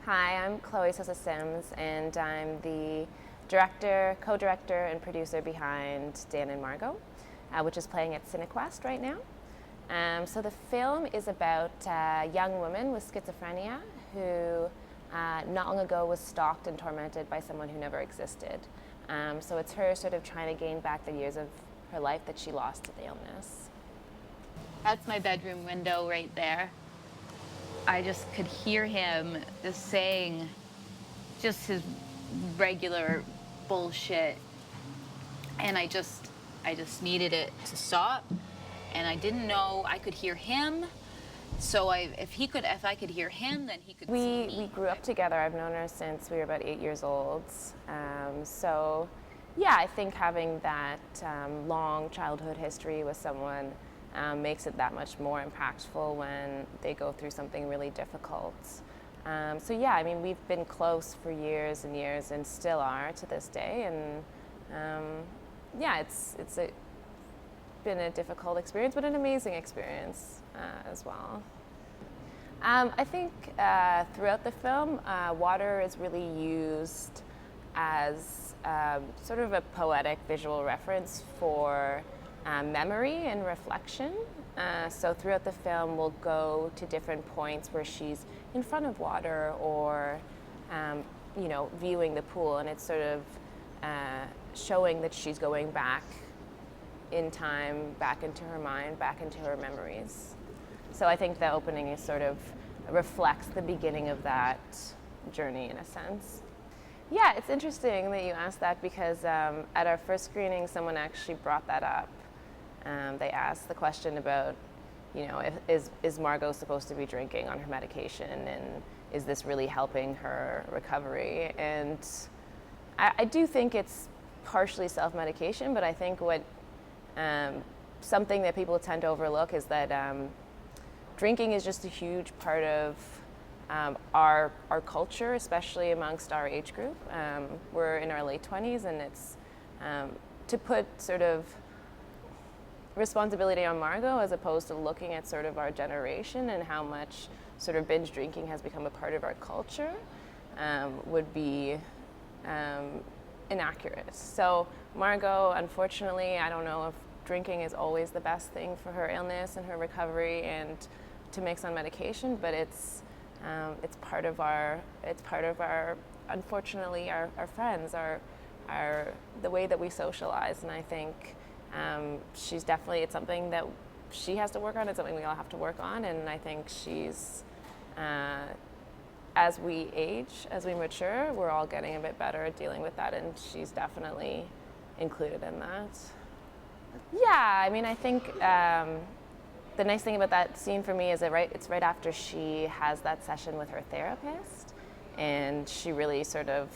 Hi, I'm Chole Sosa-Sims, and I'm the director, co-director, and producer behind Dan and Margot, which is playing at Cinequest right now. So the film is about a young woman with schizophrenia who not long ago was stalked and tormented by someone who never existed. So it's her sort of trying to gain back the years of her life that she lost to the illness. That's my bedroom window right there. I just could hear him just saying just his regular bullshit. And I just needed it to stop. And I didn't know I could hear him. So if I could hear him, then he could see me. We grew up together. I've known her since we were about 8 years old. So yeah, I think having that long childhood history with someone makes it that much more impactful when they go through something really difficult. So yeah, I mean, we've been close for years and years and still are to this day. And yeah, it's been a difficult experience, but an amazing experience as well. I think throughout the film, water is really used as sort of a poetic visual reference for memory and reflection. So throughout the film, we'll go to different points where she's in front of water or, viewing the pool, and it's sort of showing that she's going back in time, back into her mind, back into her memories. So I think the opening is sort of reflects the beginning of that journey in a sense. Yeah, it's interesting that you asked that because at our first screening, someone actually brought that up. They asked the question about, is Margot supposed to be drinking on her medication, and is this really helping her recovery? And I do think it's partially self-medication, but I think what something that people tend to overlook is that drinking is just a huge part of our culture, especially amongst our age group. We're in our late 20s, and it's to put sort of responsibility on Margot as opposed to looking at sort of our generation and how much sort of binge drinking has become a part of our culture would be inaccurate. So Margot, unfortunately, I don't know if drinking is always the best thing for her illness and her recovery and to mix on medication, but it's part of our unfortunately our friends, our the way that we socialize. And I think she's definitely, it's something that she has to work on. It's something we all have to work on. And I think she's, as we age, as we mature, we're all getting a bit better at dealing with that. And she's definitely included in that. Yeah, I mean, I think the nice thing about that scene for me is that it's right after she has that session with her therapist. And she really sort of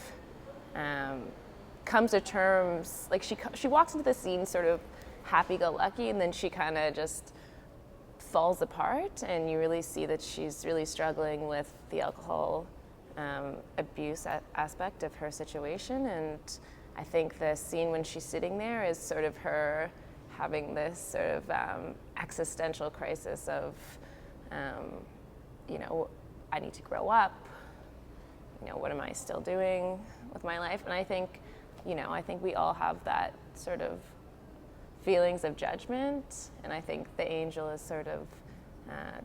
comes to terms, like she walks into the scene sort of happy-go-lucky, and then she kind of just falls apart, and you really see that she's really struggling with the alcohol abuse aspect of her situation. And I think the scene when she's sitting there is sort of her having this sort of existential crisis of, I need to grow up. What am I still doing with my life? And I think we all have that sort of feelings of judgment, and I think the angel is sort of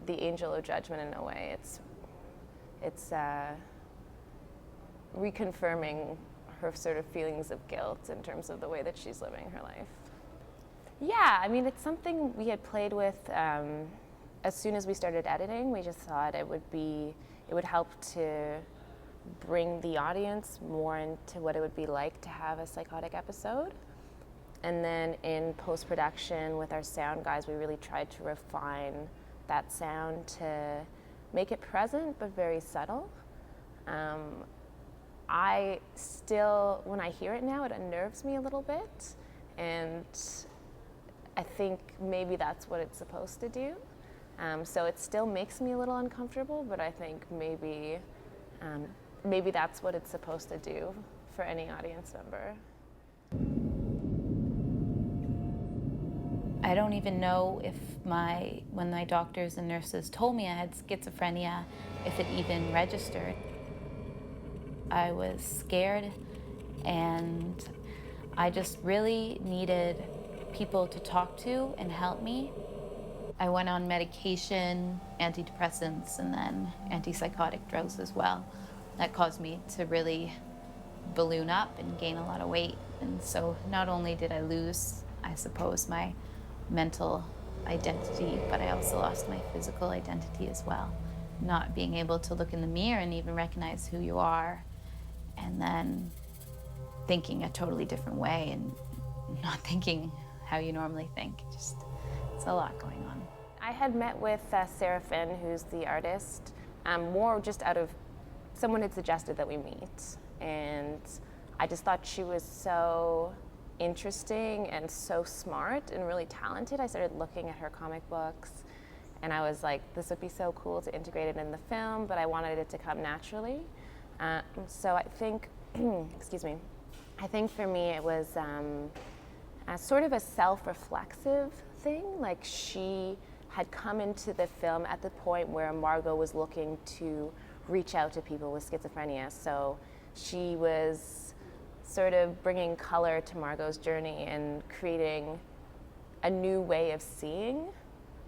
the angel of judgment in a way. It's reconfirming her sort of feelings of guilt in terms of the way that she's living her life. Yeah, I mean, it's something we had played with as soon as we started editing. We just thought it would help to bring the audience more into what it would be like to have a psychotic episode. And then in post-production with our sound guys, we really tried to refine that sound to make it present but very subtle. I still, when I hear it now, it unnerves me a little bit, and I think maybe that's what it's supposed to do. So it still makes me a little uncomfortable, but I think maybe that's what it's supposed to do for any audience member. I don't even know if when my doctors and nurses told me I had schizophrenia, if it even registered. I was scared, and I just really needed people to talk to and help me. I went on medication, antidepressants, and then antipsychotic drugs as well. That caused me to really balloon up and gain a lot of weight. And so not only did I lose, I suppose, my mental identity, but I also lost my physical identity as well. Not being able to look in the mirror and even recognize who you are, and then thinking a totally different way and not thinking how you normally think. Just, it's a lot going on. I had met with Sarah Finn, who's the artist, more just out of someone had suggested that we meet. And I just thought she was so interesting and so smart and really talented. I started looking at her comic books, and I was like, this would be so cool to integrate it in the film, but I wanted it to come naturally. So I think, excuse me, I think for me it was sort of a self-reflexive thing. Like, she had come into the film at the point where Margot was looking to reach out to people with schizophrenia. So she was sort of bringing color to Margot's journey and creating a new way of seeing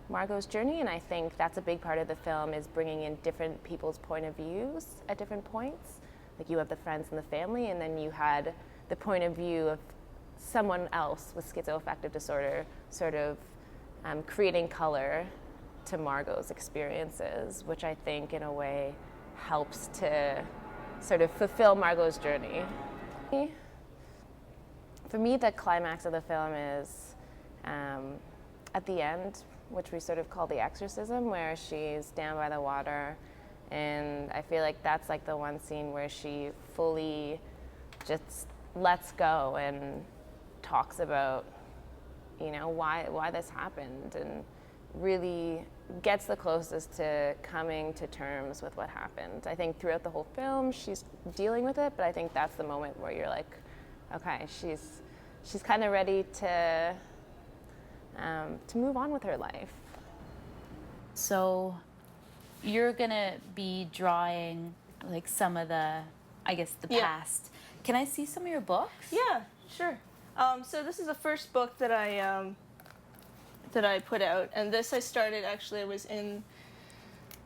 Margot's journey. And I think that's a big part of the film, is bringing in different people's point of views at different points. Like, you have the friends and the family, and then you had the point of view of someone else with schizoaffective disorder, sort of creating color to Margot's experiences, which I think in a way helps to sort of fulfill Margot's journey. For me, the climax of the film is at the end, which we sort of call the exorcism, where she's down by the water, and I feel like that's like the one scene where she fully just lets go and talks about, you know, why this happened, and really gets the closest to coming to terms with what happened. I think throughout the whole film she's dealing with it, but I think that's the moment where you're like, okay, she's kind of ready to move on with her life. So you're gonna be drawing like some of the, I guess, the past. Can I see some of your books? Yeah, sure. So this is the first book that I put out, and this I started, actually I was in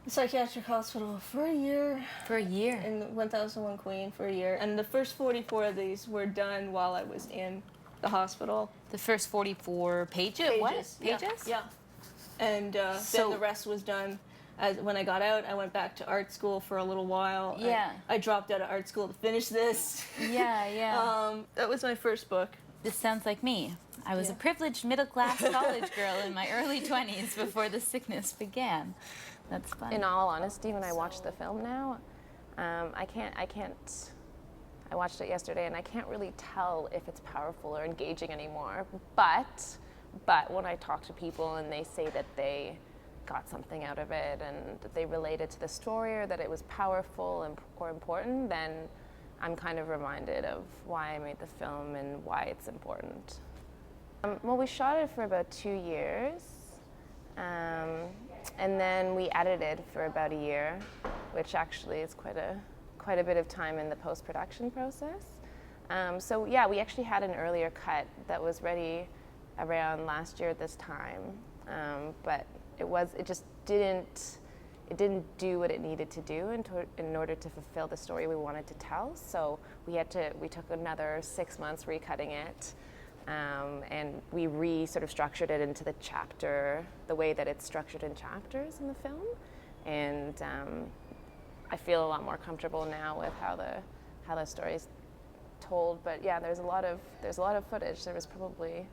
the psychiatric hospital for a year. For a year? In 1001 Queen for a year, and the first 44 of these were done while I was in the hospital. The first 44 pages? What? Pages? Yeah. And then the rest was done. When I got out, I went back to art school for a little while. Yeah. I dropped out of art school to finish this. Yeah. That was my first book. This sounds like me. I was a privileged middle-class college girl in my early 20s before the sickness began. That's fun. In all honesty, when I watch the film now, I watched it yesterday, and I can't really tell if it's powerful or engaging anymore. But when I talk to people and they say that they got something out of it and that they related to the story, or that it was powerful or important, then I'm kind of reminded of why I made the film and why it's important. Well, we shot it for about 2 years, and then we edited for about a year, which actually is quite a bit of time in the post-production process. So yeah, we actually had an earlier cut that was ready around last year at this time, but it just didn't do what it needed to do in order to fulfill the story we wanted to tell. So we took another 6 months recutting it, and we sort of structured it into the way that it's structured in chapters in the film. And I feel a lot more comfortable now with how the story's told. But yeah, there's a lot of footage. There was probably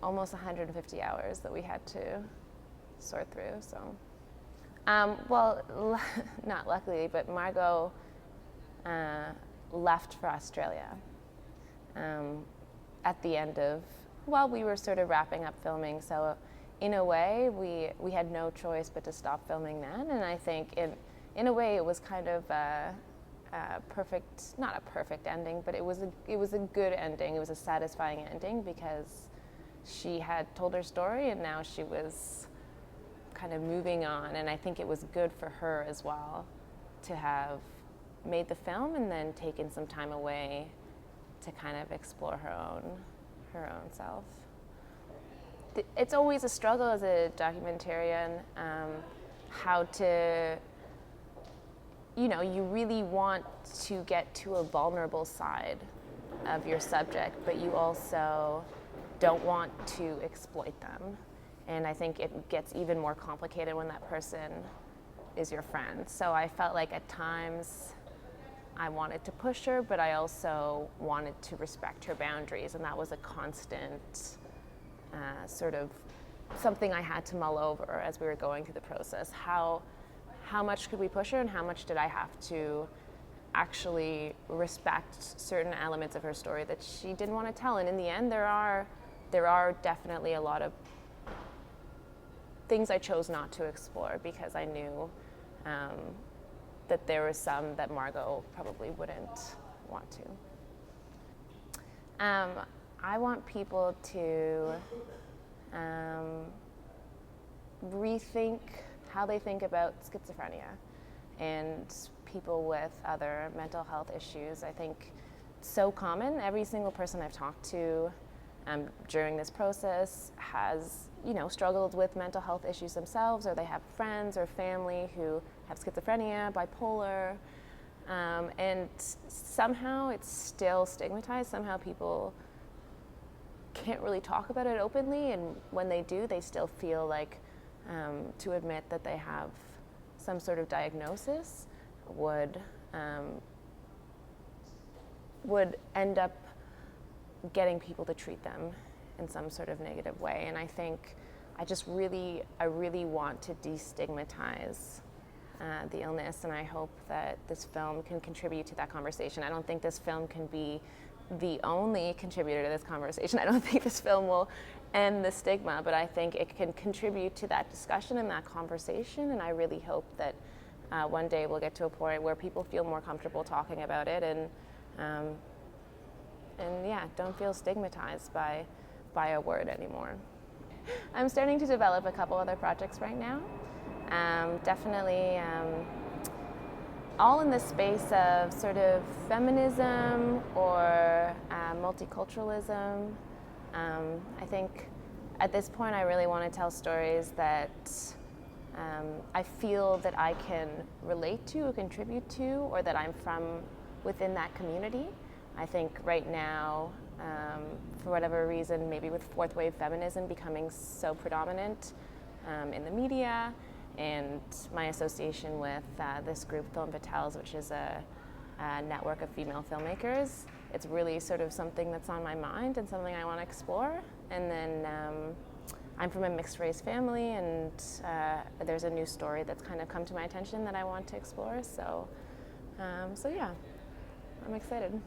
almost 150 hours that we had to sort through. So. Well, not luckily, but Margot left for Australia at the end of, while we were sort of wrapping up filming. So in a way, we had no choice but to stop filming then. And I think in a way it was kind of a perfect, not a perfect ending, but it was a good ending. It was a satisfying ending because she had told her story, and now she was kind of moving on, and I think it was good for her as well to have made the film and then taken some time away to kind of explore her own self. It's always a struggle as a documentarian, how to, you really want to get to a vulnerable side of your subject, but you also don't want to exploit them. And I think it gets even more complicated when that person is your friend. So I felt like at times I wanted to push her, but I also wanted to respect her boundaries, and that was a constant sort of something I had to mull over as we were going through the process. How much could we push her, and how much did I have to actually respect certain elements of her story that she didn't want to tell? And in the end, there are definitely a lot of things I chose not to explore because I knew that there were some that Margot probably wouldn't want to. I want people to rethink how they think about schizophrenia and people with other mental health issues. I think it's so common. Every single person I've talked to during this process has, struggled with mental health issues themselves, or they have friends or family who have schizophrenia, bipolar, and somehow it's still stigmatized. Somehow people can't really talk about it openly, and when they do, they still feel like to admit that they have some sort of diagnosis would end up getting people to treat them in some sort of negative way. And I think I really want to destigmatize the illness, and I hope that this film can contribute to that conversation. I don't think this film can be the only contributor to this conversation. I don't think this film will end the stigma, but I think it can contribute to that discussion and that conversation, and I really hope that one day we'll get to a point where people feel more comfortable talking about it and don't feel stigmatized by a word anymore. I'm starting to develop a couple other projects right now. Definitely all in the space of sort of feminism or multiculturalism. I think at this point I really want to tell stories that I feel that I can relate to or contribute to, or that I'm from within that community. I think right now, for whatever reason, maybe with fourth wave feminism becoming so predominant in the media, and my association with this group, Film Fatales, which is a network of female filmmakers, it's really sort of something that's on my mind and something I want to explore. And then I'm from a mixed race family, and there's a new story that's kind of come to my attention that I want to explore. So yeah, I'm excited.